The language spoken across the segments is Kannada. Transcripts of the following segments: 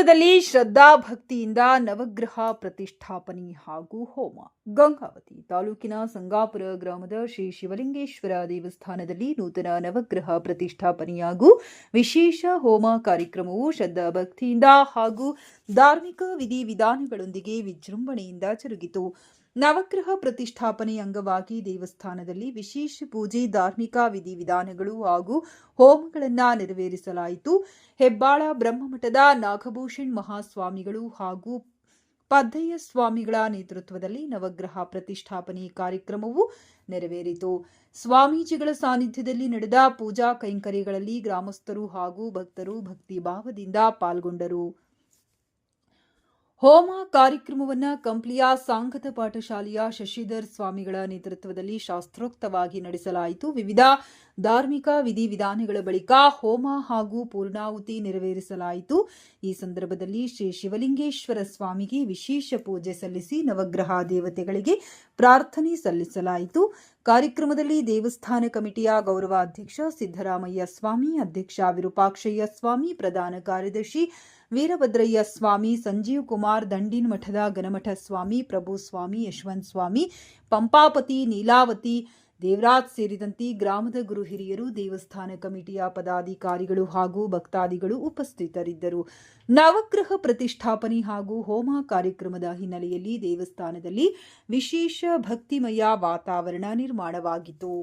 ನಗರದಲ್ಲಿ ಶ್ರದ್ಧಾ ಭಕ್ತಿಯಿಂದ ನವಗ್ರಹ ಪ್ರತಿಷ್ಠಾಪನೆ ಹಾಗೂ ಹೋಮ. ಗಂಗಾವತಿ ತಾಲೂಕಿನ ಸಂಗಾಪುರ ಗ್ರಾಮದ ಶ್ರೀ ಶಿವಲಿಂಗೇಶ್ವರ ದೇವಸ್ಥಾನದಲ್ಲಿ ನೂತನ ನವಗ್ರಹ ಪ್ರತಿಷ್ಠಾಪನೆ ಹಾಗೂ ವಿಶೇಷ ಹೋಮ ಕಾರ್ಯಕ್ರಮವು ಶ್ರದ್ಧಾ ಭಕ್ತಿಯಿಂದ ಹಾಗೂ ಧಾರ್ಮಿಕ ವಿಧಿವಿಧಾನಗಳೊಂದಿಗೆ ವಿಜೃಂಭಣೆಯಿಂದ ಜರುಗಿತು. ನವಗ್ರಹ ಪ್ರತಿಷ್ಠಾಪನೆ ಅಂಗವಾಗಿ ದೇವಸ್ಥಾನದಲ್ಲಿ ವಿಶೇಷ ಪೂಜೆ, ಧಾರ್ಮಿಕ ವಿಧಿವಿಧಾನಗಳು ಹಾಗೂ ಹೋಮಗಳನ್ನು ನೆರವೇರಿಸಲಾಯಿತು. ಹೆಬ್ಬಾಳ ಬ್ರಹ್ಮಮಠದ ನಾಗಭೂಷಣ್ ಮಹಾಸ್ವಾಮಿಗಳು ಹಾಗೂ ಪದ್ದಯ್ಯ ಸ್ವಾಮಿಗಳ ನೇತೃತ್ವದಲ್ಲಿ ನವಗ್ರಹ ಪ್ರತಿಷ್ಠಾಪನೆ ಕಾರ್ಯಕ್ರಮವು ನೆರವೇರಿತು. ಸ್ವಾಮೀಜಿಗಳ ಸಾನ್ನಿಧ್ಯದಲ್ಲಿ ನಡೆದ ಪೂಜಾ ಕೈಂಕರ್ಯಗಳಲ್ಲಿ ಗ್ರಾಮಸ್ಥರು ಹಾಗೂ ಭಕ್ತರು ಭಕ್ತಿಭಾವದಿಂದ ಪಾಲ್ಗೊಂಡರು. ಹೋಮ ಕಾರ್ಯಕ್ರಮವನ್ನು ಕಂಪ್ಲಿಯ ಸಾಂಗತ ಪಾಠಶಾಲೆಯ ಶಶಿಧರ್ ಸ್ವಾಮಿಗಳ ನೇತೃತ್ವದಲ್ಲಿ ಶಾಸ್ತ್ರೋಕ್ತವಾಗಿ ನಡೆಸಲಾಯಿತು. ವಿವಿಧ ಧಾರ್ಮಿಕ ವಿಧಿವಿಧಾನಗಳ ಬಳಿಕ ಹೋಮ ಹಾಗೂ ಪೂರ್ಣಾಹುತಿ ನೆರವೇರಿಸಲಾಯಿತು. ಈ ಸಂದರ್ಭದಲ್ಲಿ ಶ್ರೀ ಶಿವಲಿಂಗೇಶ್ವರ ಸ್ವಾಮಿಗೆ ವಿಶೇಷ ಪೂಜೆ ಸಲ್ಲಿಸಿ ನವಗ್ರಹ ದೇವತೆಗಳಿಗೆ ಪ್ರಾರ್ಥನೆ ಸಲ್ಲಿಸಲಾಯಿತು. ಕಾರ್ಯಕ್ರಮದಲ್ಲಿ ದೇವಸ್ಥಾನ ಕಮಿಟಿಯ ಗೌರವಾಧ್ಯಕ್ಷ ಸಿದ್ದರಾಮಯ್ಯ ಸ್ವಾಮಿ, ಅಧ್ಯಕ್ಷ ವಿರೂಪಾಕ್ಷಯ್ಯ ಸ್ವಾಮಿ, ಪ್ರಧಾನ ಕಾರ್ಯದರ್ಶಿ ವೀರಭದ್ರಯ್ಯ ಸ್ವಾಮಿ, ಸಂಜೀವ್ ಕುಮಾರ್, ದಂಡಿನ ಮಠದ ಗಣಮಠ ಸ್ವಾಮಿ, ಪ್ರಭು ಸ್ವಾಮಿ, ಯಶವಂತ ಸ್ವಾಮಿ, ಪಂಪಾಪತಿ, ನೀಲಾವತಿ, ದೇವರಾಜ್ ಸೇರಿದಂತೆ ಗ್ರಾಮದ ಗುರು ಹಿರಿಯರು, ದೇವಸ್ಥಾನ ಕಮಿಟಿಯ ಪದಾಧಿಕಾರಿಗಳು ಹಾಗೂ ಭಕ್ತಾದಿಗಳು ಉಪಸ್ಥಿತರಿದ್ದರು. ನವಗ್ರಹ ಪ್ರತಿಷ್ಠಾಪನೆ ಹಾಗೂ ಹೋಮ ಕಾರ್ಯಕ್ರಮದ ಹಿನ್ನೆಲೆಯಲ್ಲಿ ದೇವಸ್ಥಾನದಲ್ಲಿ ವಿಶೇಷ ಭಕ್ತಿಮಯ ವಾತಾವರಣ ನಿರ್ಮಾಣವಾಗಿತ್ತು.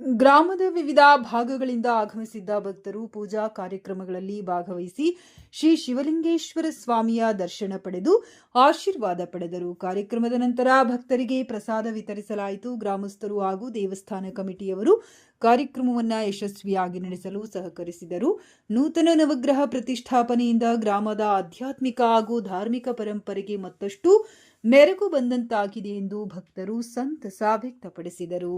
ಗ್ರಾಮದ ವಿವಿಧ ಭಾಗಗಳಿಂದ ಆಗಮಿಸಿದ್ದ ಭಕ್ತರು ಪೂಜಾ ಕಾರ್ಯಕ್ರಮಗಳಲ್ಲಿ ಭಾಗವಹಿಸಿ ಶ್ರೀ ಶಿವಲಿಂಗೇಶ್ವರ ಸ್ವಾಮಿಯ ದರ್ಶನ ಪಡೆದು ಆಶೀರ್ವಾದ ಪಡೆದರು. ಕಾರ್ಯಕ್ರಮದ ನಂತರ ಭಕ್ತರಿಗೆ ಪ್ರಸಾದ ವಿತರಿಸಲಾಯಿತು. ಗ್ರಾಮಸ್ಥರು ಹಾಗೂ ದೇವಸ್ಥಾನ ಕಮಿಟಿಯವರು ಕಾರ್ಯಕ್ರಮವನ್ನು ಯಶಸ್ವಿಯಾಗಿ ನಡೆಸಲು ಸಹಕರಿಸಿದರು. ನೂತನ ನವಗ್ರಹ ಪ್ರತಿಷ್ಠಾಪನೆಯಿಂದ ಗ್ರಾಮದ ಆಧ್ಯಾತ್ಮಿಕ ಹಾಗೂ ಧಾರ್ಮಿಕ ಪರಂಪರೆಗೆ ಮತ್ತಷ್ಟು ಮೆರುಗು ಬಂದಂತಾಗಿದೆ ಎಂದು ಭಕ್ತರು ಸಂತಸ ವ್ಯಕ್ತಪಡಿಸಿದರು.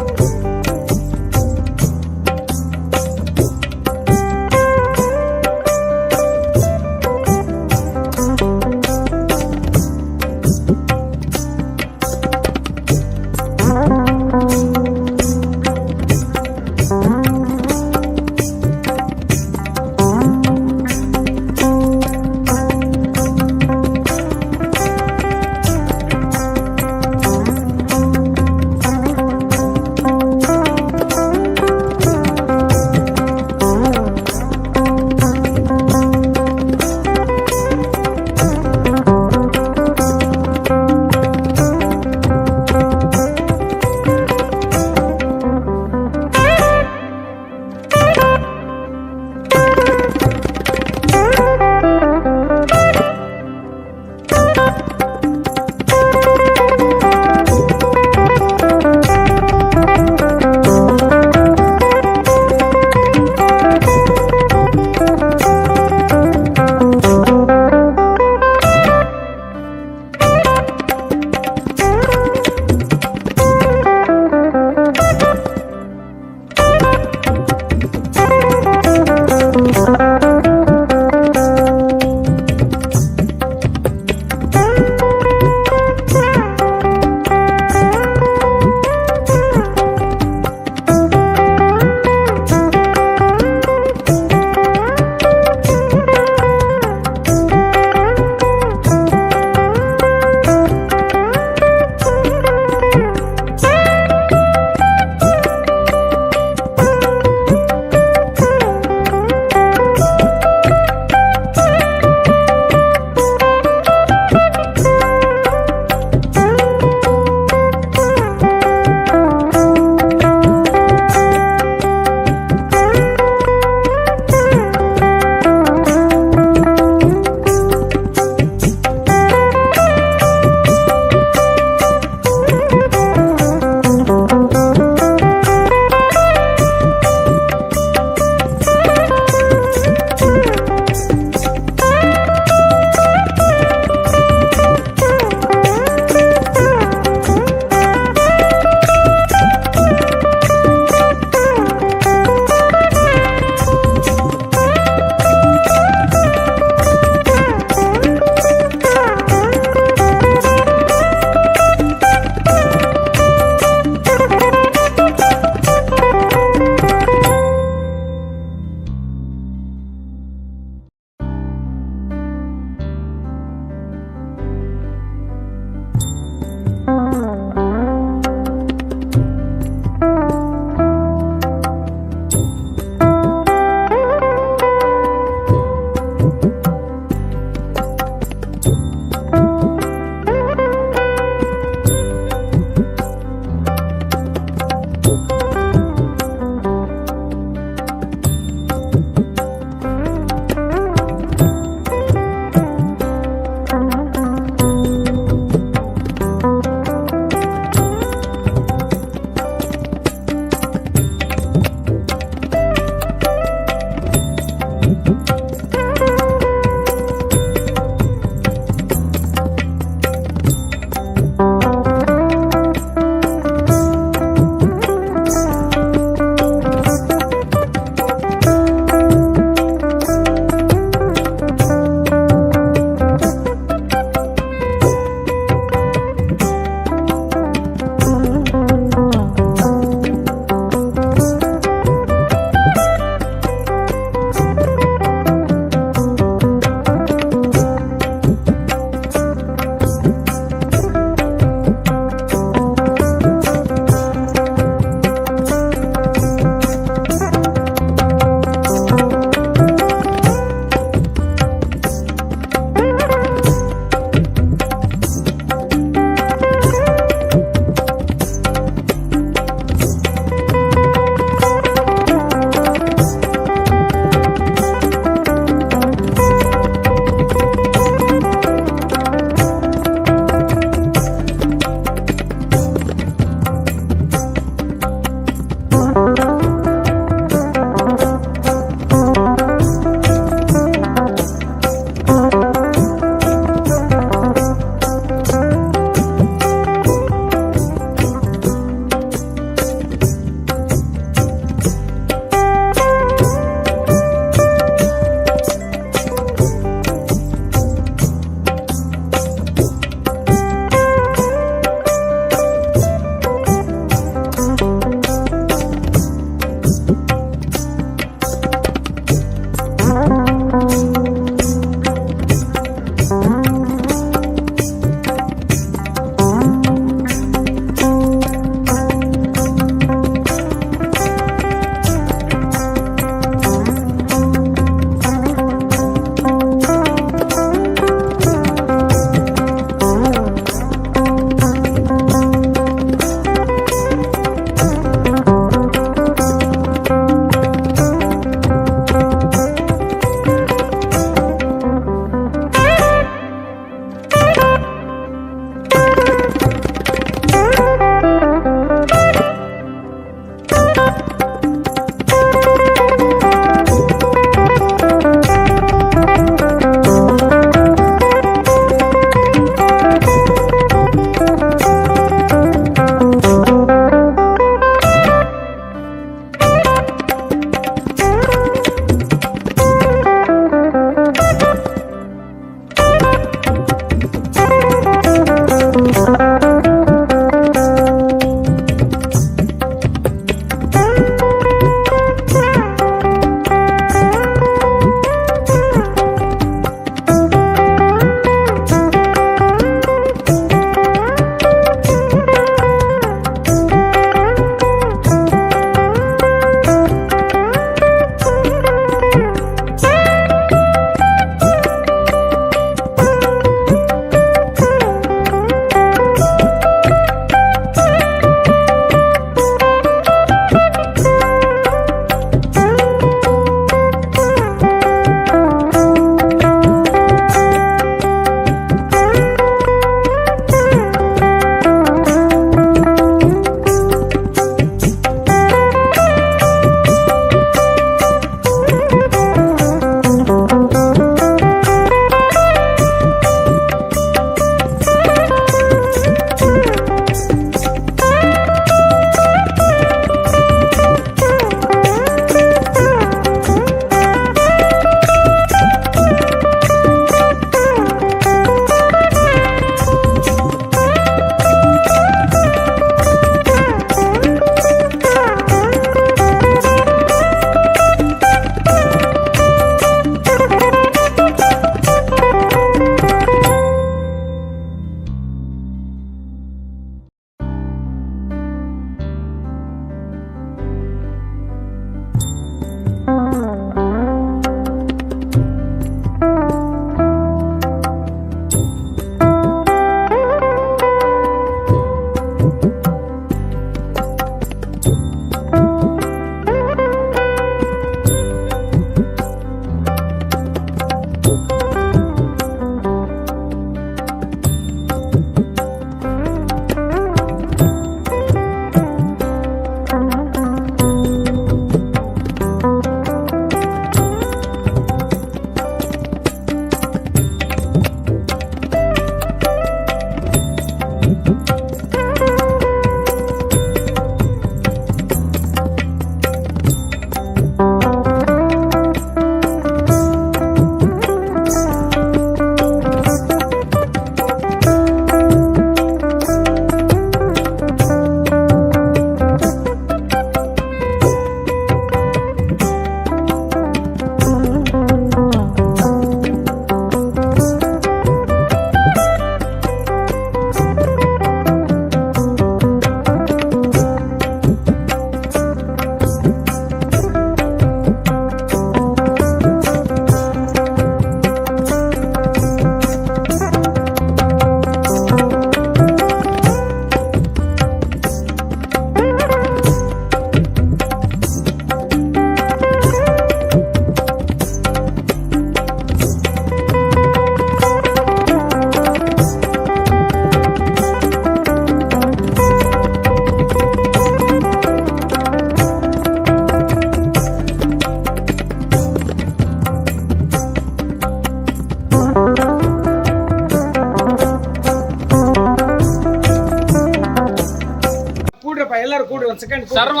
ಸರ್ವ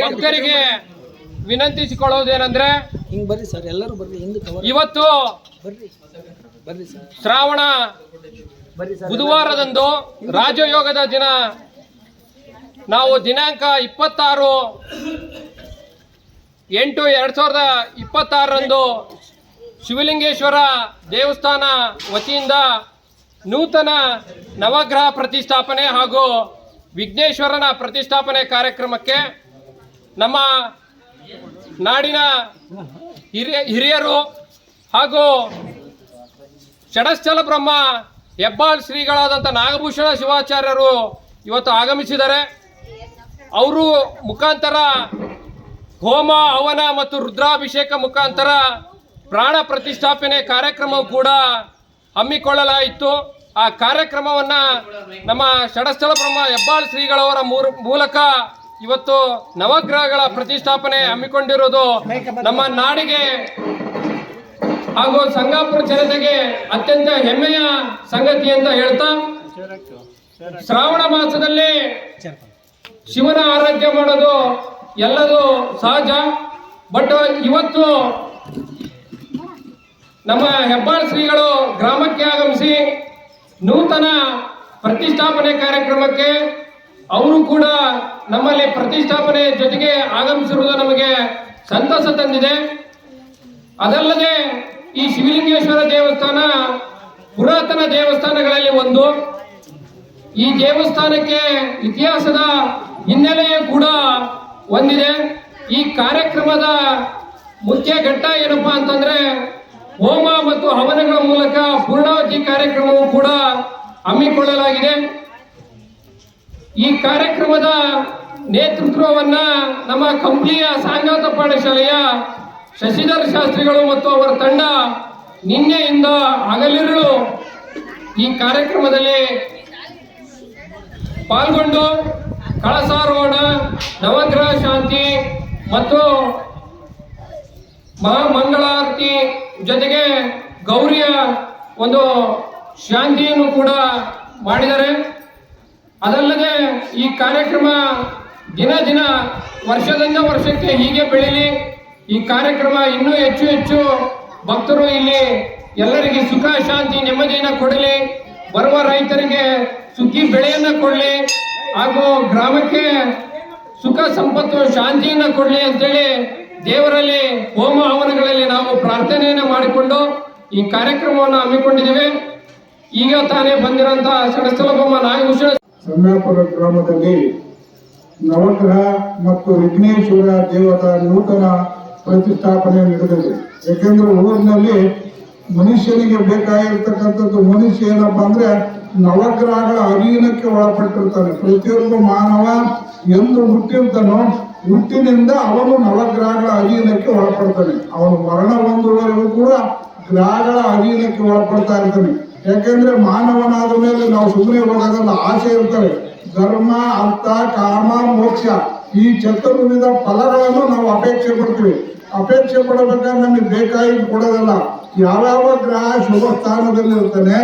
ಭಕ್ತರಿಗೆ ವಿನಂತಿಸಿಕೊಳ್ಳುವುದೇನೆಂದ್ರೆ, ಬರ್ರಿ ಸರ್, ಎಲ್ಲರೂ ಬರ್ರಿ. ಇವತ್ತು ಶ್ರಾವಣ ಬುಧವಾರದಂದು ರಾಜಯೋಗದ ದಿನ. ನಾವು ದಿನಾಂಕ 26/8/2026 ಶಿವಲಿಂಗೇಶ್ವರ ದೇವಸ್ಥಾನ ವತಿಯಿಂದ ನೂತನ ನವಗ್ರಹ ಪ್ರತಿಷ್ಠಾಪನೆ ಹಾಗೂ ವಿಘ್ನೇಶ್ವರನ ಪ್ರತಿಷ್ಠಾಪನೆ ಕಾರ್ಯಕ್ರಮಕ್ಕೆ ನಮ್ಮ ನಾಡಿನ ಹಿರಿಯರು ಹಾಗೂ ಷಡಸ್ಥಲ ಬ್ರಹ್ಮ ಹೆಬ್ಬಾಳ್ ಶ್ರೀಗಳಾದಂಥ ನಾಗಭೂಷಣ ಶಿವಾಚಾರ್ಯರು ಇವತ್ತು ಆಗಮಿಸಿದ್ದಾರೆ. ಅವರು ಮುಖಾಂತರ ಹೋಮ ಹವನ ಮತ್ತು ರುದ್ರಾಭಿಷೇಕ ಮುಖಾಂತರ ಪ್ರಾಣ ಪ್ರತಿಷ್ಠಾಪನೆ ಕಾರ್ಯಕ್ರಮವು ಕೂಡ ಹಮ್ಮಿಕೊಳ್ಳಲಾಯಿತು. ಆ ಕಾರ್ಯಕ್ರಮವನ್ನು ನಮ್ಮ ಷಡಸ್ಥಲ ಬ್ರಹ್ಮ ಹೆಬ್ಬಾಳ್ ಶ್ರೀಗಳವರ ಮೂಲಕ ಇವತ್ತು ನವಗ್ರಹಗಳ ಪ್ರತಿಷ್ಠಾಪನೆ ಹಮ್ಮಿಕೊಂಡಿರುವುದು ನಮ್ಮ ನಾಡಿಗೆ ಹಾಗೂ ಸಂಗಾಪುರ ಜನತೆಗೆ ಅತ್ಯಂತ ಹೆಮ್ಮೆಯ ಸಂಗತಿ ಅಂತ ಹೇಳ್ತಾ, ಶ್ರಾವಣ ಮಾಸದಲ್ಲಿ ಶಿವನ ಆರಾಧ್ಯ ಮಾಡೋದು ಎಲ್ಲದೂ ಸಹಜ. ಬಟ್ ಇವತ್ತು ನಮ್ಮ ಹೆಬ್ಬಾಳ್ ಶ್ರೀಗಳು ಗ್ರಾಮಕ್ಕೆ ಆಗಮಿಸಿ ನೂತನ ಪ್ರತಿಷ್ಠಾಪನೆ ಕಾರ್ಯಕ್ರಮಕ್ಕೆ ಅವರು ಕೂಡ ನಮ್ಮಲ್ಲಿ ಪ್ರತಿಷ್ಠಾಪನೆ ಜೊತೆಗೆ ಆಗಮಿಸಿರುವುದು ನಮಗೆ ಸಂತಸ ತಂದಿದೆ. ಅದಲ್ಲದೆ ಈ ಶಿವಲಿಂಗೇಶ್ವರ ದೇವಸ್ಥಾನ ಪುರಾತನ ದೇವಸ್ಥಾನಗಳಲ್ಲಿ ಒಂದು. ಈ ದೇವಸ್ಥಾನಕ್ಕೆ ಇತಿಹಾಸದ ಹಿನ್ನೆಲೆಯೂ ಕೂಡ ಹೊಂದಿದೆ. ಈ ಕಾರ್ಯಕ್ರಮದ ಮುಖ್ಯ ಘಟ್ಟ ಏನಪ್ಪಾ ಅಂತಂದ್ರೆ, ಹೋಮ ಮತ್ತು ಹವನಗಳ ಮೂಲಕ ಪೂರ್ಣಾವತಿ ಕಾರ್ಯಕ್ರಮವು ಕೂಡ ಹಮ್ಮಿಕೊಳ್ಳಲಾಗಿದೆ. ಈ ಕಾರ್ಯಕ್ರಮದ ನೇತೃತ್ವವನ್ನ ನಮ್ಮ ಕಂಪ್ಲಿಯ ಸಾಂಗಾತ ಪಾಠಶಾಲೆಯ ಶಶಿಧರ್ ಶಾಸ್ತ್ರಿಗಳು ಮತ್ತು ಅವರ ತಂಡ ನಿನ್ನೆಯಿಂದ ಹಗಲಿರುಳು ಈ ಕಾರ್ಯಕ್ರಮದಲ್ಲಿ ಪಾಲ್ಗೊಂಡು ಕಳಸಾರೋಹಣ, ನವಗ್ರಹ ಶಾಂತಿ ಮತ್ತು ಮಹಾಮಂಗಳಾರತಿ ಜೊತೆಗೆ ಗೌರಿಯ ಒಂದು ಶಾಂತಿಯನ್ನು ಕೂಡ ಮಾಡಿದ್ದಾರೆ. ಅದಲ್ಲದೆ ಈ ಕಾರ್ಯಕ್ರಮ ದಿನ ದಿನ ವರ್ಷದಿಂದ ವರ್ಷಕ್ಕೆ ಹೀಗೆ ಬೆಳೀಲಿ. ಈ ಕಾರ್ಯಕ್ರಮ ಇನ್ನೂ ಹೆಚ್ಚು ಹೆಚ್ಚು ಭಕ್ತರು ಇಲ್ಲಿ ಎಲ್ಲರಿಗೆ ಸುಖ ಶಾಂತಿ ನೆಮ್ಮದಿಯನ್ನು ಕೊಡಲಿ, ಬರುವ ರೈತರಿಗೆ ಸುಗ್ಗಿ ಬೆಳೆಯನ್ನು ಕೊಡಲಿ ಹಾಗೂ ಗ್ರಾಮಕ್ಕೆ ಸುಖ ಸಂಪತ್ತು ಶಾಂತಿಯನ್ನು ಕೊಡಲಿ ಅಂತೇಳಿ ದೇವರಲ್ಲಿ ಹೋಮ ಹವನಗಳಲ್ಲಿ ನಾವು ಪ್ರಾರ್ಥನೆಯನ್ನು ಮಾಡಿಕೊಂಡು ಈ ಕಾರ್ಯಕ್ರಮವನ್ನು ಹಮ್ಮಿಕೊಂಡಿದ್ದೇವೆ. ಈಗ ತಾನೇ ಬಂದಿರುವಂತಹ ಷಡಸ್ಥಲ ಬ್ರಹ್ಮ ನಾಗಭೂಷಣ ಸಂಗಾಪುರ ಗ್ರಾಮದಲ್ಲಿ ನವಗ್ರಹ ಮತ್ತು ವಿಘ್ನೇಶ್ವರ ದೇವರ ನೂತನ ಪ್ರತಿಷ್ಠಾಪನೆ ನಡೆದಿದೆ. ಯಾಕೆಂದ್ರೆ ಊರಿನಲ್ಲಿ ಮನುಷ್ಯನಿಗೆ ಬೇಕಾಗಿರ್ತಕ್ಕಂಥದ್ದು, ಮನುಷ್ಯ ಏನಪ್ಪಾ ಅಂದ್ರೆ ನವಗ್ರಹಗಳ ಅಧೀನಕ್ಕೆ ಒಳಪಟ್ಟಿರ್ತಾನೆ. ಪ್ರತಿಯೊಬ್ಬ ಮಾನವ ಎಂದು ಹುಟ್ಟಿರ್ತಾನೋ ಹುಟ್ಟಿನಿಂದ ಅವನು ನವಗ್ರಹಗಳ ಅಧೀನಕ್ಕೆ ಒಳಪಡ್ತಾನೆ. ಅವನು ಮರಣ ಹೊಂದುವವರೆಗೂ ಕೂಡ ಗ್ರಹಗಳ ಅಧೀನಕ್ಕೆ ಒಳಪಡ್ತಾ ಇರ್ತಾನೆ. ಯಾಕೆಂದ್ರೆ ಮಾನವನಾದ ಮೇಲೆ ನಾವು ಸುಮ್ಮನೆ ಹೋಗೋದಲ್ಲ, ಆಸೆ ಇರ್ತವೆ. ಧರ್ಮ, ಅರ್ಥ, ಕಾಮ, ಮೋಕ್ಷ ಈ ಚತುರ್ವಿಧ ಫಲಗಳನ್ನು ನಾವು ಅಪೇಕ್ಷೆ ಪಡ್ತೀವಿ. ಅಪೇಕ್ಷೆ ಪಡಬೇಕಾದ್ರೆ ನಮಗೆ ಬೇಕಾಗಿ ಕೊಡೋದಲ್ಲ. ಯಾವ್ಯಾವ ಗ್ರಹ ಶುಭ ಸ್ಥಾನದಲ್ಲಿ ಇರ್ತಾನೆ,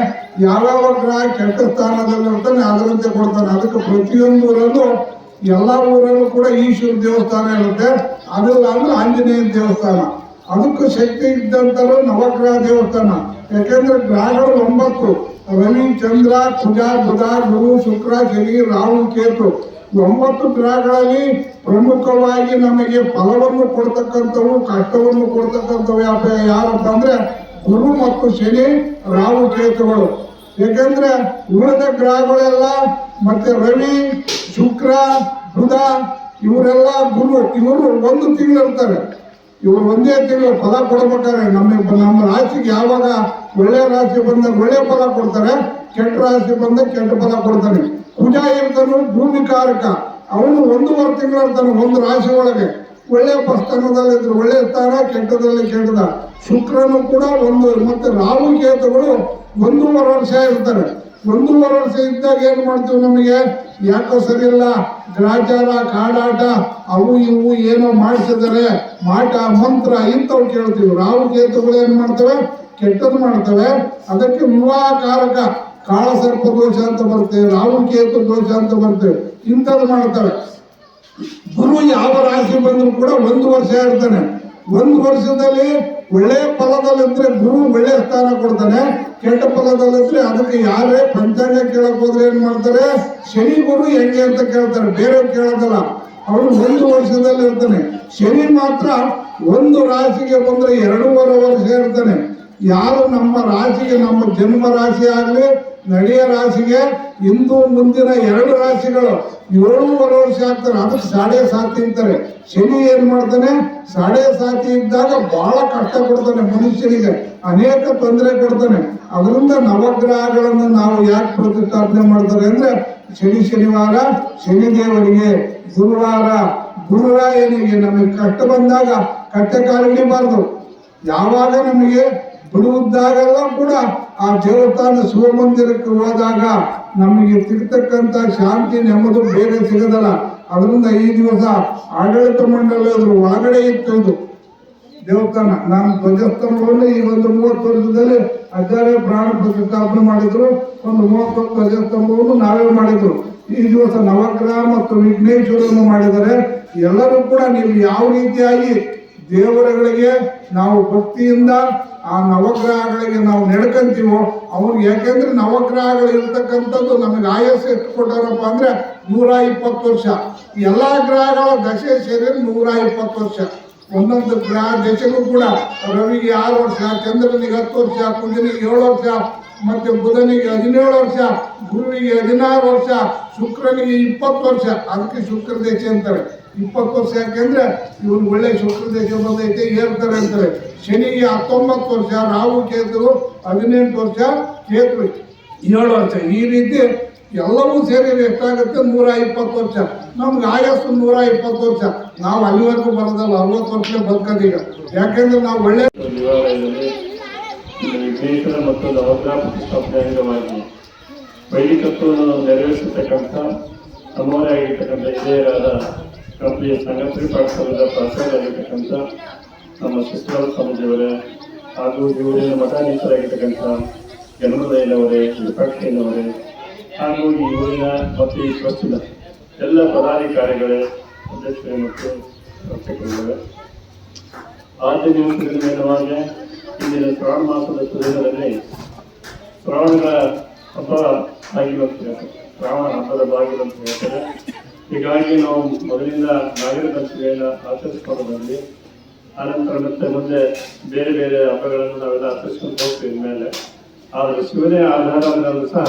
ಯಾವ್ಯಾವ ಗ್ರಹ ಕೆಟ್ಟ ಸ್ಥಾನದಲ್ಲಿ ಇರ್ತಾನೆ, ಅದರಂತೆ ಕೊಡ್ತಾನೆ. ಅದಕ್ಕೆ ಪ್ರತಿಯೊಂದು ಊರಲ್ಲೂ, ಎಲ್ಲ ಊರಲ್ಲೂ ಕೂಡ ಈಶ್ವರ ದೇವಸ್ಥಾನ ಇರುತ್ತೆ. ಅದಲ್ಲ ಅಂದ್ರೆ ಆಂಜನೇಯ ದೇವಸ್ಥಾನ. ಅದಕ್ಕೂ ಶಕ್ತಿ ಇದ್ದಂತಲೂ ನವಗ್ರಹ ದೇವಸ್ಥಾನ. ಯಾಕೆಂದ್ರೆ ಗ್ರಹಗಳು 9: ರವಿ, ಚಂದ್ರ, ಕುಜ, ಬುಧ, ಗುರು, ಶುಕ್ರ, ಶನಿ, ರಾಹು, ಕೇತು. 9 ಗ್ರಹಗಳಲ್ಲಿ ಪ್ರಮುಖವಾಗಿ ನಮಗೆ ಫಲವನ್ನು ಕೊಡ್ತಕ್ಕಂಥವು, ಕಷ್ಟವನ್ನು ಕೊಡ್ತಕ್ಕಂಥವು ಯಾರಪ್ಪ ಅಂದ್ರೆ ಗುರು ಮತ್ತು ಶನಿ, ರಾಹು, ಕೇತುಗಳು. ಯಾಕೆಂದ್ರೆ ಉಳಿದ ಗ್ರಹಗಳೆಲ್ಲ ಮತ್ತೆ ರವಿ, ಶುಕ್ರ, ಬುಧ ಇವರೆಲ್ಲ ಗುರು, ಇವರು 1 ತಿಂಗಳು ಇರ್ತಾರೆ. ಇವರು ಒಂದೇ ತಿಂಗಳು ಫಲ ಕೊಡ್ಬೇಕಾದ್ರೆ ನಮ್ಮ ರಾಶಿಗೆ ಯಾವಾಗ ಒಳ್ಳೆ ರಾಶಿ ಬಂದಾಗ ಒಳ್ಳೆ ಫಲ ಕೊಡ್ತಾರೆ, ಕೆಟ್ಟ ರಾಶಿ ಬಂದಾಗ ಕೆಟ್ಟ ಫಲ ಕೊಡ್ತಾನೆ. ಕುಜ ಇರ್ತಾನು ಭೂಮಿಕಾರಕ, ಅವನು 1.5 ತಿಂಗಳು ಇರ್ತಾನೆ ಒಂದು ರಾಶಿ ಒಳಗೆ. ಒಳ್ಳೆ ಸ್ಥಾನದಲ್ಲಿದ್ರು ಒಳ್ಳೆ ಸ್ಥಾನ, ಕೆಟ್ಟದಲ್ಲಿ ಕೆಟ್ಟದ. ಶುಕ್ರನು ಕೂಡ ಮತ್ತೆ ರಾಹು ಕೇತುಗಳು 1.5 ವರ್ಷ ಇರ್ತಾರೆ. 1.5 ವರ್ಷ ಇದ್ದಾಗ ಏನ್ ಮಾಡ್ತೀವಿ, ನಮಗೆ ಯಾಕೋ ಸರಿ ಇಲ್ಲ, ಗ್ರಾಚಾರ, ಕಾಡಾಟ, ಅವು ಇವು ಏನೋ ಮಾಡಿಸಿದರೆ, ಮಾಟ ಮಂತ್ರ ಇಂಥವು ಕೇಳ್ತೀವಿ. ರಾಹು ಕೇತುಗಳು ಏನ್ ಮಾಡ್ತವೆ, ಕೆಟ್ಟದ್ದು ಮಾಡ್ತವೆ. ಅದಕ್ಕೆ ವಿವಾಹಕಾರಕ ಕಾಳ ಸರ್ಪ ದೋಷ ಅಂತ ಬರ್ತೇವೆ, ರಾಹು ಕೇತು ದೋಷ ಅಂತ ಬರ್ತೇವೆ. ಇಂಥದ್ದು ಮಾಡ್ತವೆ. ಗುರು ಯಾವ ರಾಶಿ ಬಂದ್ರು ಕೂಡ 1 ವರ್ಷ ಇರ್ತಾನೆ. 1 ವರ್ಷದಲ್ಲಿ ಒಳ್ಳೆ ಫಲದಲ್ಲಿದ್ರೆ ಗುರು ಒಳ್ಳೆ ಸ್ಥಾನ ಕೊಡ್ತಾನೆ, ಕೆಟ್ಟ ಫಲದಲ್ಲಿದ್ರೆ ಅದಕ್ಕೆ ಯಾರೇ ಪಂಚಾಂಗ ಕೇಳಕ್ ಹೋದ್ರೆ ಏನ್ ಮಾಡ್ತಾರೆ, ಶನಿ ಗುರು ಹೆಂಗೆ ಅಂತ ಕೇಳ್ತಾರೆ, ಬೇರೆ ಕೇಳೋದಲ್ಲ. ಅವನು 1 ವರ್ಷದಲ್ಲಿ ಇರ್ತಾನೆ. ಶನಿ ಮಾತ್ರ 1 ರಾಶಿಗೆ ಬಂದ್ರೆ 2.5 ವರ್ಷ ಇರ್ತಾನೆ. ಯಾರು ನಮ್ಮ ರಾಶಿಗೆ, ನಮ್ಮ ಜನ್ಮ ರಾಶಿ ಆಗ್ಲಿ ನಡೆಯ ರಾಶಿಗೆ ಇಂದು ಮುಂದಿನ 2 ರಾಶಿಗಳು 7.5 ವರ್ಷ ಆಗ್ತಾರೆ, ಅದಕ್ಕೆ 7.5 ಅಂತಾರೆ. ಶನಿ ಏನ್ ಮಾಡ್ತಾನೆ, 7.5 ಇದ್ದಾಗ ಬಹಳ ಕಷ್ಟ ಕೊಡ್ತಾನೆ ಮನುಷ್ಯನಿಗೆ, ಅನೇಕ ತೊಂದರೆ ಕೊಡ್ತಾನೆ. ಅದರಿಂದ ನವಗ್ರಹಗಳನ್ನು ನಾವು ಯಾಕೆ ಪ್ರತಿಷ್ಠಾಪನೆ ಮಾಡ್ತಾರೆ ಅಂದ್ರೆ ಶನಿವಾರ ಶನಿದೇವರಿಗೆ, ಗುರುವಾರ ಗುರುರಾಯನಿಗೆ. ನಮಗೆ ಕಷ್ಟ ಬಂದಾಗ ಕಟ್ಟೆ ಕಾಲಿಡಬಾರ್ದು. ಯಾವಾಗ ನಮಗೆ ಬಿಡುವುದಾಗೆಲ್ಲ ಕೂಡ ಆ ದೇವಸ್ಥಾನ ಶಿವಮಂದಿರಕ್ಕೆ ಹೋದಾಗ ನಮಗೆ ಸಿಗ್ತಕ್ಕಂತ ಶಾಂತಿ ನೆಮ್ಮದಿ ಬೇರೆ ಸಿಗದಲ್ಲ. ಅದರಿಂದ ಈ ದಿವಸ ಆಡಳಿತ ಮಂಡಳಿಯವರು ಒಳಗಡೆ ಇತ್ತು ಇದು ದೇವಸ್ಥಾನ. ನಾನು ಧ್ವಜಸ್ತಂಭವನ್ನು ಈ ಒಂದು 30 ವರ್ಷದಲ್ಲಿ ಆಚಾರ್ಯ ಪ್ರಾಣ ಪ್ರತಿಷ್ಠಾಪನೆ ಮಾಡಿದ್ರು. ಒಂದು 30 ಧ್ವಜಸ್ತಂಭವನ್ನು ನಾವೇ ಮಾಡಿದ್ರು. ಈ ದಿವಸ ನವಗ್ರಹ ಮತ್ತು ವಿಘ್ನೇಶ್ವರನ್ನು ಮಾಡಿದರೆ ಎಲ್ಲರೂ ಕೂಡ ನೀವು ಯಾವ ರೀತಿಯಾಗಿ ದೇವರುಗಳಿಗೆ ನಾವು ಭಕ್ತಿಯಿಂದ ಆ ನವಗ್ರಹಗಳಿಗೆ ನಾವು ನಡ್ಕಂತೀವೋ ಅವ್ರಿಗೆ, ಯಾಕೆಂದ್ರೆ ನವಗ್ರಹಗಳು ಇರ್ತಕ್ಕಂಥದ್ದು ನಮಗೆ ಆಯಸ್ಸು ಎಷ್ಟು ಕೊಟ್ಟಾರಪ್ಪ ಅಂದ್ರೆ 120 ವರ್ಷ. ಎಲ್ಲಾ ಗ್ರಹಗಳ ದಶೆ ಸೇರಿ 120 ವರ್ಷ. ಒಂದೊಂದು ಗ್ರಹ ದಶೆಗೂ ಕೂಡ ರವಿಗೆ 6 ವರ್ಷ, ಚಂದ್ರನಿಗೆ 10 ವರ್ಷ, ಕುಜನಿಗೆ 7 ವರ್ಷ, ಮತ್ತೆ ಬುಧನಿಗೆ 17 ವರ್ಷ, ಗುರುವಿಗೆ 16 ವರ್ಷ, ಶುಕ್ರನಿಗೆ 20 ವರ್ಷ. ಅದಕ್ಕೆ ಶುಕ್ರ ದೇಶ ಅಂತಾರೆ. 20 ವರ್ಷ ಯಾಕೆಂದ್ರೆ ಇವ್ರು ಒಳ್ಳೆ ಶುಕ್ರ ದೇಶ ಬಂದೈತೆ ಏರ್ತಾರೆ ಅಂತಾರೆ. ಶನಿಗೆ 19 ವರ್ಷ, ರಾಹು ಕೇತು 18 ವರ್ಷ, ಕೇತು 7 ವರ್ಷ. ಈ ರೀತಿ ಎಲ್ಲವೂ ಸೇರಿ ಎಷ್ಟಾಗುತ್ತೆ 120 ವರ್ಷ. ನಮ್ಗೆ ಆಯಸ್ಸು 120 ವರ್ಷ. ನಾವು ಅಲ್ಲಿವರೆಗೂ ಬರೋದಲ್ಲ, 60 ವರ್ಷ ಬದುಕೋದೀಗ. ಯಾಕೆಂದ್ರೆ ನಾವು ಒಳ್ಳೆ ವಿಘ್ನೇಶ್ವರ ಮತ್ತು ನವಗ್ರಹ ಪ್ರತಿಷ್ಠಾಪನೆ ಅಂಗವಾಗಿ ವೈದಿಕತ್ವವನ್ನು ನೆರವೇರಿಸತಕ್ಕಂಥ ನಮ್ಮವರೇ ಆಗಿರ್ತಕ್ಕಂಥ ಹಿರಿಯರಾದ ಕಂಪ್ನಿಯ ಸಂಗತಿ ಪಾಠಶಾಲದ ಪ್ರಾಚಾರ್ಯರಾಗಿರ್ತಕ್ಕಂಥ ನಮ್ಮ ಶಿಸ್ಟರ್ ಸ್ವಾಮೀಜಿಯವರೇ ಹಾಗೂ ಇವರಿನ ಮಠಾಧೀಶರಾಗಿರ್ತಕ್ಕಂಥ ಯನಮಲಯ್ಯನವರೇ, ವಿಪಕ್ಷಿಯನವರೇ ಹಾಗೂ ಈ ಊರಿನ ಮತ್ತು ಈ ಟ್ರಸ್ಟಿನ ಎಲ್ಲ ಪದಾಧಿಕಾರಿಗಳೇ, ಅಧ್ಯಕ್ಷರೇ ಮತ್ತು ಅರ್ಚಕರುಗಳೇ, ಆದ್ಯ ದಿವಸಗಳ ಮೇಲವಾಗಿ ಇಂದಿನ ಶ್ರಾವಣ ಮಾಸದ ಸುದಿನದಲ್ಲಿ ಶ್ರಾವಣಗಳ ಹಬ್ಬ ಆಗಿರುವಂತ ಹೇಳ್ತಾರೆ, ಶ್ರಾವಣ ಹಬ್ಬದ ಬಾಗಿಲಂತ ಹೇಳ್ತಾರೆ. ಹೀಗಾಗಿ ನಾವು ಮೊದಲಿಂದ ನಾಗರ ಪಂಚಮಿಯನ್ನು ಆಚರಿಸ್ಕೊಂಡು ಬಂದ್ವಿ. ಆನಂತರ ಮತ್ತೆ ಮುಂದೆ ಬೇರೆ ಬೇರೆ ಹಬ್ಬಗಳನ್ನು ನಾವೆಲ್ಲ ಆಚರಿಸ್ಕೊಂಡು ಹೋಗ್ತೀವಿ ಮೇಲೆ. ಆದರೆ ಶಿವನೇ ಆಧಾರ ಅನ್ನೋದು ಸಹ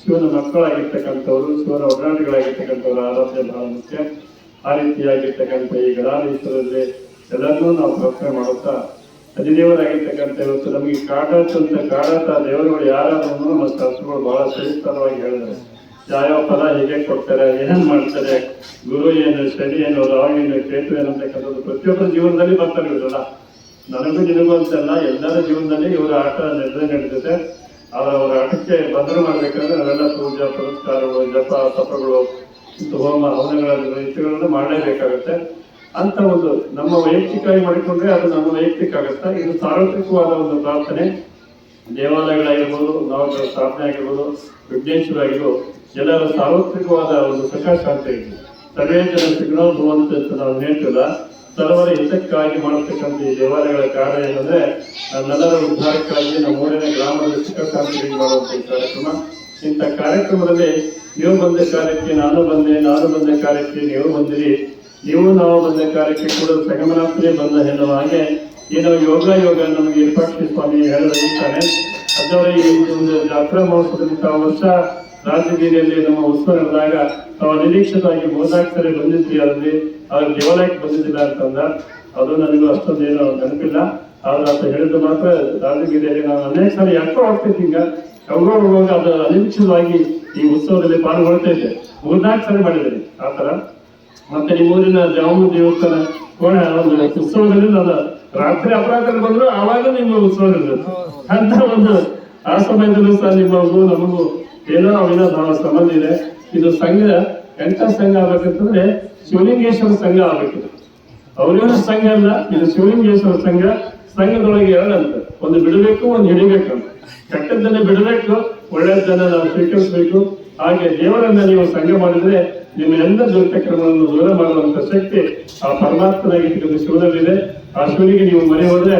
ಶಿವನ ಮಕ್ಕಳಾಗಿರ್ತಕ್ಕಂಥವ್ರು, ಶಿವನ ಒಡನಾಡಿಗಳಾಗಿರ್ತಕ್ಕಂಥವ್ರು ಆರಾಧ್ಯ ಬಹಳ ಮುಖ್ಯ. ಆ ರೀತಿಯಾಗಿರ್ತಕ್ಕಂಥ ಈ ಗಣಾಧೀಶ್ವರಲ್ಲಿ ಎಲ್ಲರನ್ನೂ ನಾವು ಪ್ರಾರ್ಥನೆ ಮಾಡುತ್ತಾ, ಅಧಿದೇವರಾಗಿರ್ತಕ್ಕಂಥ ಇವತ್ತು ನಮಗೆ ಕಾಡಾಟ ದೇವರುಗಳು ಯಾರಾದ್ರೂ ನಮ್ಮ ಶಾಸ್ತ್ರಗಳು ಬಹಳ ಸವಿಸ್ತಾರವಾಗಿ ಹೇಳಿದ್ದಾರೆ. ಯಾವ್ಯಾವ ಪದ ಹೇಗೆ ಕೊಡ್ತಾರೆ, ಏನೇನು ಮಾಡ್ತಾರೆ, ಗುರು ಏನು, ಶನಿ ಏನು, ರಾಹು ಏನು, ಕೇತು ಏನು ಅಂತಕ್ಕಂಥದ್ದು ಪ್ರತಿಯೊಬ್ಬರ ಜೀವನದಲ್ಲಿ ಬರ್ತಾರೆ ಇರಲ್ಲ. ನನಗೂ ನಿನಗೂ ಅಂತಲ್ಲ, ಎಲ್ಲರ ಜೀವನದಲ್ಲಿ ಇವರ ಆಟ ನಡೆದಿದೆ. ಅವರ ಆಟಕ್ಕೆ ಬದಲು ಮಾಡ್ಬೇಕಂದ್ರೆ ನಾವೆಲ್ಲ ಪೂಜಾ ಪುರಸ್ಕಾರಗಳು, ಜಪ ತಪಗಳು, ಹೋಮ ಹವನಗಳ ರೀತಿಗಳನ್ನು ಮಾಡಲೇಬೇಕಾಗುತ್ತೆ. ಅಂತ ಒಂದು ನಮ್ಮ ವೈಯಕ್ತಿಕವಾಗಿ ಮಾಡಿಕೊಂಡ್ರೆ ಅದು ನಮ್ಮ ವೈಯಕ್ತಿಕ ಆಗುತ್ತೆ. ಇದು ಸಾರ್ವತ್ರಿಕವಾದ ಒಂದು ಪ್ರಾರ್ಥನೆ. ದೇವಾಲಯಗಳಾಗಿರ್ಬೋದು, ನವಗ್ರಹ ಸ್ಥಾಪನೆ ಆಗಿರ್ಬೋದು, ವಿಘ್ನೇಶ್ವರ ಆಗಿರ್ಬೋದು, ಎಲ್ಲರ ಸಾರ್ವತ್ರಿಕವಾದ ಒಂದು ಸುಖ ಶಾಂತಿ ಇದೆ. ಸರ್ವೇ ಜನ ಸಿಗ್ನೋ ಭವಂತು ಅಂತ ನಾವು ಹೇಳ್ತಿಲ್ಲ. ಸರ್ವರ ಹಿತಕ್ಕಾಗಿ ಮಾಡತಕ್ಕಂಥ ಈ ದೇವಾಲಯಗಳ ಕಾರ್ಯ ಏನಂದ್ರೆ ನಮ್ಮೆಲ್ಲರ ಉದ್ಧಾರಕ್ಕಾಗಿ ನಮ್ಮ ಊರಿನ ಗ್ರಾಮದ ಸುಖ ಶಾಂತಿ ಮಾಡುವಂತ ಈ ಕಾರ್ಯಕ್ರಮ. ಇಂಥ ಕಾರ್ಯಕ್ರಮದಲ್ಲಿ ನೀವು ಬಂದ ಕಾರ್ಯಕ್ಕೆ ನಾನು ಬಂದೆ, ನಾನು ಬಂದ ಕಾರ್ಯಕ್ಕೆ ನೀವು ಬಂದಿರಿ, ನೀವು ನಾವು ಬಂದ ಕಾರ್ಯಕ್ಕೆ ಕೂಡ ಸಂಗಮನಾಥನೇ ಬಂದ ಎನ್ನುವ ಹಾಗೆ ಏನೋ ಯೋಗ ನಮಗೆ ವಿಪಕ್ಷಿ ಸ್ವಾಮಿ ಹೇಳಿರ್ತಾನೆ. ಅದರ ಈ ಒಂದು ಜಾತ್ರಾ ಮಹೋತ್ಸವದಲ್ಲಿ ತಾವು ವರ್ಷ ರಾಜಬೀದಿಯಲ್ಲಿ ನಮ್ಮ ಉತ್ಸವ ನಡೆದಾಗ ತಾವು ನಿರೀಕ್ಷಿತವಾಗಿ 4 ಸರಿ ಬಂದಿದ್ರಿ, ಅದರಲ್ಲಿ ಅವ್ರ ದೇವಾಲಯಕ್ಕೆ ಬಂದಿದ್ದಿಲ್ಲ ಅಂತಂದ. ಅದು ನನಗೂ ಅಷ್ಟೊಂದೇನು ನೆನಪಿಲ್ಲ. ಆದ್ರೆ ಅಂತ ಹೇಳಿದ್ದು ಮಾತ್ರ ರಾಜಬೀದಿಯಲ್ಲಿ ನಾನು ಅನೇಕ ಸಾರಿ ಯಾಕೋ ಹೋಗ್ತೈತಿ, ಈಗ ಯಾವಾಗ ಅದು ಅನಿರೀಕ್ಷಿತವಾಗಿ ಈ ಉತ್ಸವದಲ್ಲಿ ಪಾಲ್ಗೊಳ್ತಾ ಇದ್ದೆ. 4 ಸರಿ ಮಾಡಿದ್ದೀನಿ ಆ ತರ. ಮತ್ತೆ ನಿಮ್ಮೂರಿನ ಜಾಮು ದೇವಸ್ಥಾನ ಒಂದು ಉತ್ಸವದಲ್ಲಿ ನಾನು ರಾತ್ರಿ ಅಪರಾಧದಲ್ಲಿ ಬಂದ್ರು ಆವಾಗ ನಿಮ್ಮ ಉತ್ಸವ ಇರ್ತದೆ ಅಂತ ಒಂದು ಆ ಸಮಯದಲ್ಲೂ ಸಹ ನಿಮಗೂ ನಮಗೂ ಏನೋ ಅವಿನಾಭಾವ ಸಂಬಂಧ ಇದೆ. ಇದು ಸಂಘ ಎಂತ ಸಂಘ ಆಗ್ಬೇಕಂತಂದ್ರೆ ಶಿವಲಿಂಗೇಶ್ವರ ಸಂಘ ಆಗ್ಬೇಕಿದೆ. ಅವ್ರೇನ ಸಂಘ ಅಲ್ಲ, ಇದು ಶಿವಲಿಂಗೇಶ್ವರ ಸಂಘ. ಸಂಘದೊಳಗೆ 2 ಅಂತ, ಒಂದು ಬಿಡಬೇಕು, ಒಂದು ಹಿಡಿಬೇಕು ಅಂತ. ಕೆಟ್ಟದ್ದನ್ನೇ ಬಿಡಬೇಕು, ಒಳ್ಳೆಯದನ್ನ ನಾವು ಸ್ವೀಕರಿಸಬೇಕು. ಹಾಗೆ ದೇವರನ್ನ ನೀವು ಸಂಘ ಮಾಡಿದ್ರೆ ನಿಮ್ಮ ಎಲ್ಲ ದುರ್ಚಕ್ರಗಳನ್ನು ದೂರ ಮಾಡುವಂತ ಶಕ್ತಿ ಆ ಪರಮಾತ್ಮನಾಗಿರ್ತಕ್ಕಂಥ ಶಿವನಲ್ಲಿದೆ. ಆ ಶಿವನಿಗೆ ನೀವು ಮನೆ ಹೋದ್ರೆ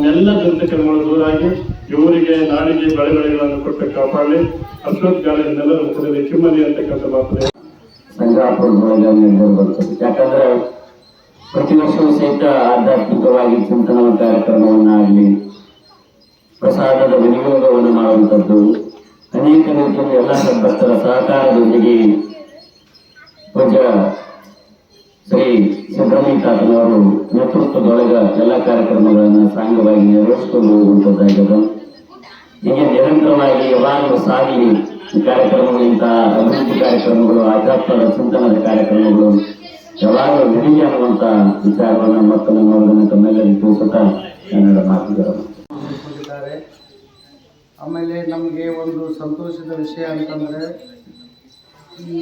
ಎಲ್ಲ ದುರ್ಚಕ್ರಗಳು ದೂರ ಆಗಿ ಇವರಿಗೆ ನಾಡಿಗೆ ಬೆಳೆಗಳನ್ನು ಕೊಟ್ಟು ಕಾಪಾಡಲಿ. ಅಶ್ವತ್ಥಗಾಲದಿಂದೆಲ್ಲ ನಮ್ಮ ಕೂಡಲೇ ಕಿಮ್ಮಲಿ ಅಂತಕ್ಕಂಥ ಮಾತು ಸಂಘಾಪುರದೊಳಗೆ ಯಾಕಂದ್ರೆ ಪ್ರತಿ ವರ್ಷವೂ ಸಹಿತ ಆಧ್ಯಾತ್ಮಿಕವಾಗಿ ಚಿಂತನಾ ಕಾರ್ಯಕ್ರಮವನ್ನಾಗಲಿ, ಪ್ರಸಾದದ ವಿನಿಯೋಗವನ್ನು ಮಾಡುವಂಥದ್ದು, ಅನೇಕ ರೀತಿಯಲ್ಲಿ ಎಲ್ಲ ಭಕ್ತರ ಸಹಕಾರದೊಂದಿಗೆ ಪೂಜ್ಯ ಶ್ರೀ ಸಿದ್ದರಾಮಯ್ಯ ತಾತನವರು ನೇತೃತ್ವದೊಳಗ ಎಲ್ಲ ಕಾರ್ಯಕ್ರಮಗಳನ್ನು ಸಾಂಗವಾಗಿ ನೆರವೇರಿಸಿಕೊಂಡು ಹೋಗುವಂಥದ್ದಾಗಿದೆ. ಹೀಗೆ ನಿರಂತರವಾಗಿ ಯಾವಾಗಲೂ ಸಾಗಲಿ ಈ ಕಾರ್ಯಕ್ರಮಗಳಿಂದ ಅಭಿವೃದ್ಧಿ ಕಾರ್ಯಕ್ರಮಗಳು, ಆಧ್ಯಾತ್ಮದ ಚಿಂತನದ ಕಾರ್ಯಕ್ರಮಗಳು ಯಾವಾಗಲೂ ನಡೀಲಿ ಅನ್ನುವಂಥ ವಿಚಾರವನ್ನು ಮತ್ತು ನಮ್ಮವರನ್ನು ತಮ್ಮೆಲ್ಲರಿಗೂ ತಿಳಿಸುತ್ತಾ ಕನ್ನಡ ಮಾತುಗಳನ್ನು ಆಮೇಲೆ ನಮಗೆ ಒಂದು ಸಂತೋಷದ ವಿಷಯ ಅಂತಂದರೆ ಈ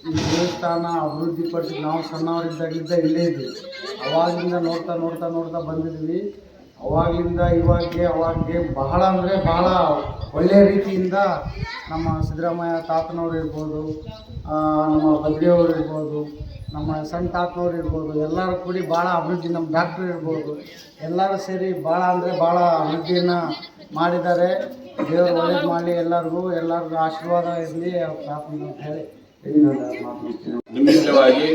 ದೇವಸ್ಥಾನ ಅಭಿವೃದ್ಧಿಪಡಿಸಿ ನಾವು ಸಣ್ಣವರಿದ್ದಾಗಿದ್ದ ಇಲ್ಲೇ ಇದ್ವಿ. ಅವಾಗಿಂದ ನೋಡ್ತಾ ನೋಡ್ತಾ ನೋಡ್ತಾ ಬಂದಿದ್ವಿ. ಅವಾಗಿಂದ ಅವಾಗೆ ಬಹಳ ಅಂದರೆ ಬಹಳ ಒಳ್ಳೆಯ ರೀತಿಯಿಂದ ನಮ್ಮ ಸಿದ್ದರಾಮಯ್ಯ ತಾತನವ್ರು ಇರ್ಬೋದು, ನಮ್ಮ ಬದ್ರಿಯವರು ಇರ್ಬೋದು, ನಮ್ಮ ಸಣ್ಣ ತಾತನವ್ರು ಇರ್ಬೋದು, ಎಲ್ಲರೂ ಕೂಡಿ ಭಾಳ ಅಭಿವೃದ್ಧಿ, ನಮ್ಮ ಡಾಕ್ಟ್ರು ಇರ್ಬೋದು, ಎಲ್ಲರೂ ಸೇರಿ ಭಾಳ ಅಂದರೆ ಭಾಳ ಅಭಿವೃದ್ಧಿಯನ್ನು ಮಾಡಿದ್ದಾರೆ. ದೇವರು ಒಳ್ಳೇದು ಮಾಡಲಿ, ಎಲ್ಲರಿಗೂ ಆಶೀರ್ವಾದ ಇರಲಿ ಪ್ರಾರ್ಥನೆ ಅಂತ ಹೇಳಿ ನಿಮಿತ್ತವಾಗಿ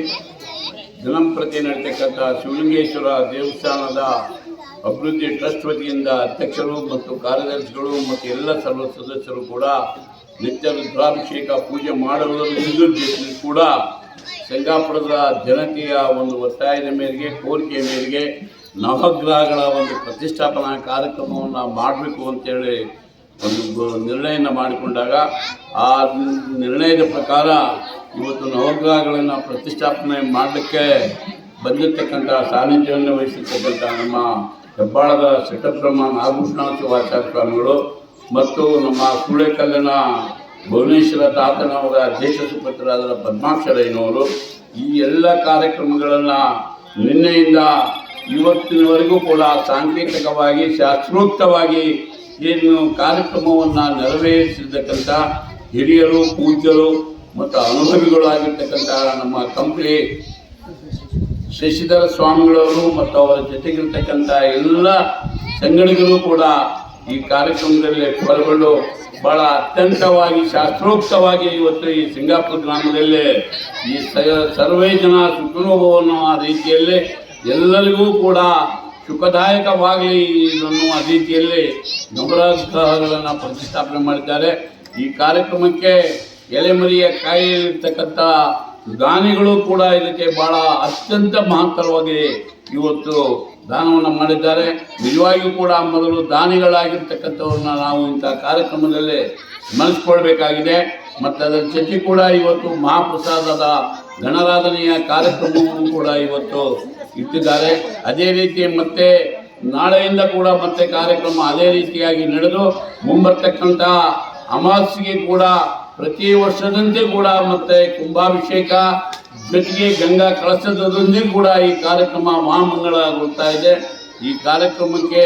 ದಿನಂಪ್ರತಿ ನಡೀತಕ್ಕಂಥ ಶಿವಲಿಂಗೇಶ್ವರ ದೇವಸ್ಥಾನದ ಅಭಿವೃದ್ಧಿ ಟ್ರಸ್ಟ್ ವತಿಯಿಂದ ಅಧ್ಯಕ್ಷರು ಮತ್ತು ಕಾರ್ಯದರ್ಶಿಗಳು ಮತ್ತು ಎಲ್ಲ ಸರ್ವ ಸದಸ್ಯರು ಕೂಡ ನಿತ್ಯ ರುದ್ರಾಭಿಷೇಕ ಪೂಜೆ ಮಾಡುವುದನ್ನು ಕೂಡ ಸಂಗಾಪುರದ ಜನತೆಯ ಒಂದು ಒತ್ತಾಯದ ಮೇರೆಗೆ, ಕೋರಿಕೆಯ ಮೇರೆಗೆ ನವಗ್ರಹಗಳ ಒಂದು ಪ್ರತಿಷ್ಠಾಪನಾ ಕಾರ್ಯಕ್ರಮವನ್ನು ಮಾಡಬೇಕು ಅಂತೇಳಿ ಒಂದು ನಿರ್ಣಯನ ಮಾಡಿಕೊಂಡಾಗ ಆ ನಿರ್ಣಯದ ಪ್ರಕಾರ ಇವತ್ತು ನವಗ್ರಹಗಳನ್ನು ಪ್ರತಿಷ್ಠಾಪನೆ ಮಾಡಲಿಕ್ಕೆ ಬಂದಿರತಕ್ಕಂಥ ಸಾನ್ನಿಧ್ಯವನ್ನು ವಹಿಸಿರ್ತಕ್ಕಂಥ ನಮ್ಮ ಹೆಬ್ಬಾಳದ ಶಟಬ್ರಹ್ಮ ನಾಗಭೂಷಣ ಶಿವಾಚಾರ್ಯ ಸ್ವಾಮಿಗಳು ಮತ್ತು ನಮ್ಮ ಸೂಳೆಕಲ್ಲಿನ ಭುವನೇಶ್ವರ ತಾತನವರ ದೇಶ ಸುಪುತ್ರರಾದ ಪದ್ಮಾಕ್ಷರಯ್ಯನವರು ಈ ಎಲ್ಲ ಕಾರ್ಯಕ್ರಮಗಳನ್ನು ನಿನ್ನೆಯಿಂದ ಇವತ್ತಿನವರೆಗೂ ಕೂಡ ಸಾಂಕೇತಿಕವಾಗಿ ಶಾಸ್ತ್ರೋಕ್ತವಾಗಿ ಏನು ಕಾರ್ಯಕ್ರಮವನ್ನು ನೆರವೇರಿಸಿರ್ತಕ್ಕಂಥ ಹಿರಿಯರು, ಪೂಜ್ಯರು ಮತ್ತು ಅನುಭವಿಗಳು ಆಗಿರ್ತಕ್ಕಂಥ ನಮ್ಮ ಕಂಪ್ಲಿ ಶಶಿಧರ ಸ್ವಾಮಿಗಳವರು ಮತ್ತು ಅವರ ಜೊತೆಗಿರ್ತಕ್ಕಂಥ ಎಲ್ಲ ಸಂಘಟನೆಗಳು ಕೂಡ ಈ ಕಾರ್ಯಕ್ರಮದಲ್ಲಿ ಪಾಲ್ಗೊಂಡು ಭಾಳ ಅತ್ಯಂತವಾಗಿ ಶಾಸ್ತ್ರೋಕ್ತವಾಗಿ ಇವತ್ತು ಈ ಸಿಂಗಾಪುರ ಗ್ರಾಮದಲ್ಲಿ ಈ ಸರ್ವೇ ಜನ ಸುಖಾನುಭವವನ್ನು ಆ ರೀತಿಯಲ್ಲಿ ಎಲ್ಲರಿಗೂ ಕೂಡ ಸುಖದಾಯಕವಾಗಲಿ ಅನ್ನುವ ರೀತಿಯಲ್ಲಿ ನವಗ್ರಹಗಳನ್ನು ಪ್ರತಿಷ್ಠಾಪನೆ ಮಾಡಿದ್ದಾರೆ. ಈ ಕಾರ್ಯಕ್ರಮಕ್ಕೆ ಎಲೆಮರಿಯ ಕಾಯಿರ್ತಕ್ಕಂಥ ದಾನಿಗಳು ಕೂಡ ಇದಕ್ಕೆ ಬಹಳ ಅತ್ಯಂತ ಮಹತ್ತರವಾಗಿ ಇವತ್ತು ದಾನವನ್ನು ಮಾಡಿದ್ದಾರೆ. ನಿಜವಾಗಿಯೂ ಕೂಡ ಮೊದಲು ದಾನಿಗಳಾಗಿರ್ತಕ್ಕಂಥವ್ರನ್ನ ನಾವು ಇಂಥ ಕಾರ್ಯಕ್ರಮದಲ್ಲಿ ಸ್ಮರಿಸ್ಕೊಳ್ಬೇಕಾಗಿದೆ. ಮತ್ತು ಅದರ ಜೊತೆ ಕೂಡ ಇವತ್ತು ಮಹಾಪ್ರಸಾದದ ಗಣರಾಧನೆಯ ಕಾರ್ಯಕ್ರಮವನ್ನು ಕೂಡ ಇವತ್ತು ಇಟ್ಟಿದ್ದಾರೆ. ಅದೇ ರೀತಿ ಮತ್ತೆ ನಾಳೆಯಿಂದ ಕೂಡ ಮತ್ತೆ ಕಾರ್ಯಕ್ರಮ ಅದೇ ರೀತಿಯಾಗಿ ನಡೆದು ಮುಂಬರ್ತಕ್ಕಂಥ ಅಮಾವಾಸ್ಯೆಗೆ ಕೂಡ ಪ್ರತಿ ವರ್ಷದಂತೆ ಕೂಡ ಮತ್ತೆ ಕುಂಭಾಭಿಷೇಕ ಜೊತೆಗೆ ಗಂಗಾ ಕಳಸದೊಂದಿಗೆ ಕೂಡ ಈ ಕಾರ್ಯಕ್ರಮ ಮಹಾಮಂಗಳಗೊಳ್ತಾ ಇದೆ. ಈ ಕಾರ್ಯಕ್ರಮಕ್ಕೆ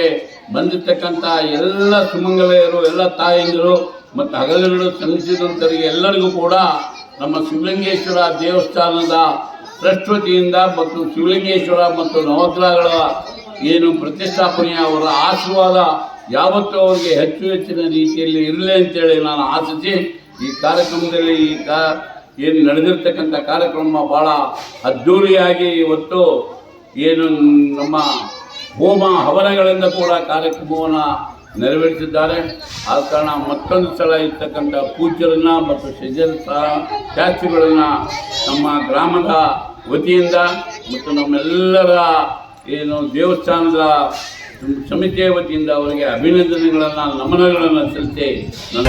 ಬಂದಿರತಕ್ಕಂಥ ಎಲ್ಲ ಸುಮಂಗಲೆಯರು, ಎಲ್ಲ ತಾಯಂದಿರು ಮತ್ತು ಹಗಲಿರುಳು ಶ್ರಮಿಸಿದಂಥವರಿಗೆ ಎಲ್ಲರಿಗೂ ಕೂಡ ನಮ್ಮ ಶಿವಲಿಂಗೇಶ್ವರ ದೇವಸ್ಥಾನದ ಟ್ರಸ್ಟ್ ವತಿಯಿಂದ ಮತ್ತು ಶಿವಲಿಂಗೇಶ್ವರ ಮತ್ತು ನವಗ್ರಹಗಳ ಏನು ಪ್ರತಿಷ್ಠಾಪನೆಯ ಅವರ ಆಶೀರ್ವಾದ ಯಾವತ್ತೂ ಅವರಿಗೆ ಹೆಚ್ಚು ಹೆಚ್ಚಿನ ರೀತಿಯಲ್ಲಿ ಇರಲಿ ಅಂತೇಳಿ ನಾನು ಆಶಿಸಿ ಈ ಕಾರ್ಯಕ್ರಮದಲ್ಲಿ ಏನು ನಡೆದಿರ್ತಕ್ಕಂಥ ಕಾರ್ಯಕ್ರಮ ಭಾಳ ಅದ್ಧೂರಿಯಾಗಿ ಇವತ್ತು ಏನು ನಮ್ಮ ಹೋಮ ಹವನಗಳಿಂದ ಕೂಡ ಕಾರ್ಯಕ್ರಮವನ್ನು ನೆರವೇರಿಸಿದ್ದಾರೆ. ಆದ ಕಾರಣ ಮತ್ತೊಂದು ಸಲ ಇರ್ತಕ್ಕಂಥ ಪೂಜ್ಯರನ್ನು ಮತ್ತು ಶಾಸ್ತ್ರಿಗಳನ್ನು ನಮ್ಮ ಗ್ರಾಮದ ವತಿಯಿಂದ ಮತ್ತು ನಮ್ಮೆಲ್ಲರ ಏನು ದೇವಸ್ಥಾನದ ಸಮಿತಿಯ ವತಿಯಿಂದ ಅವರಿಗೆ ಅಭಿನಂದನೆಗಳನ್ನು, ನಮನಗಳನ್ನು ಸಲ್ಲಿಸಿ ನನ್ನ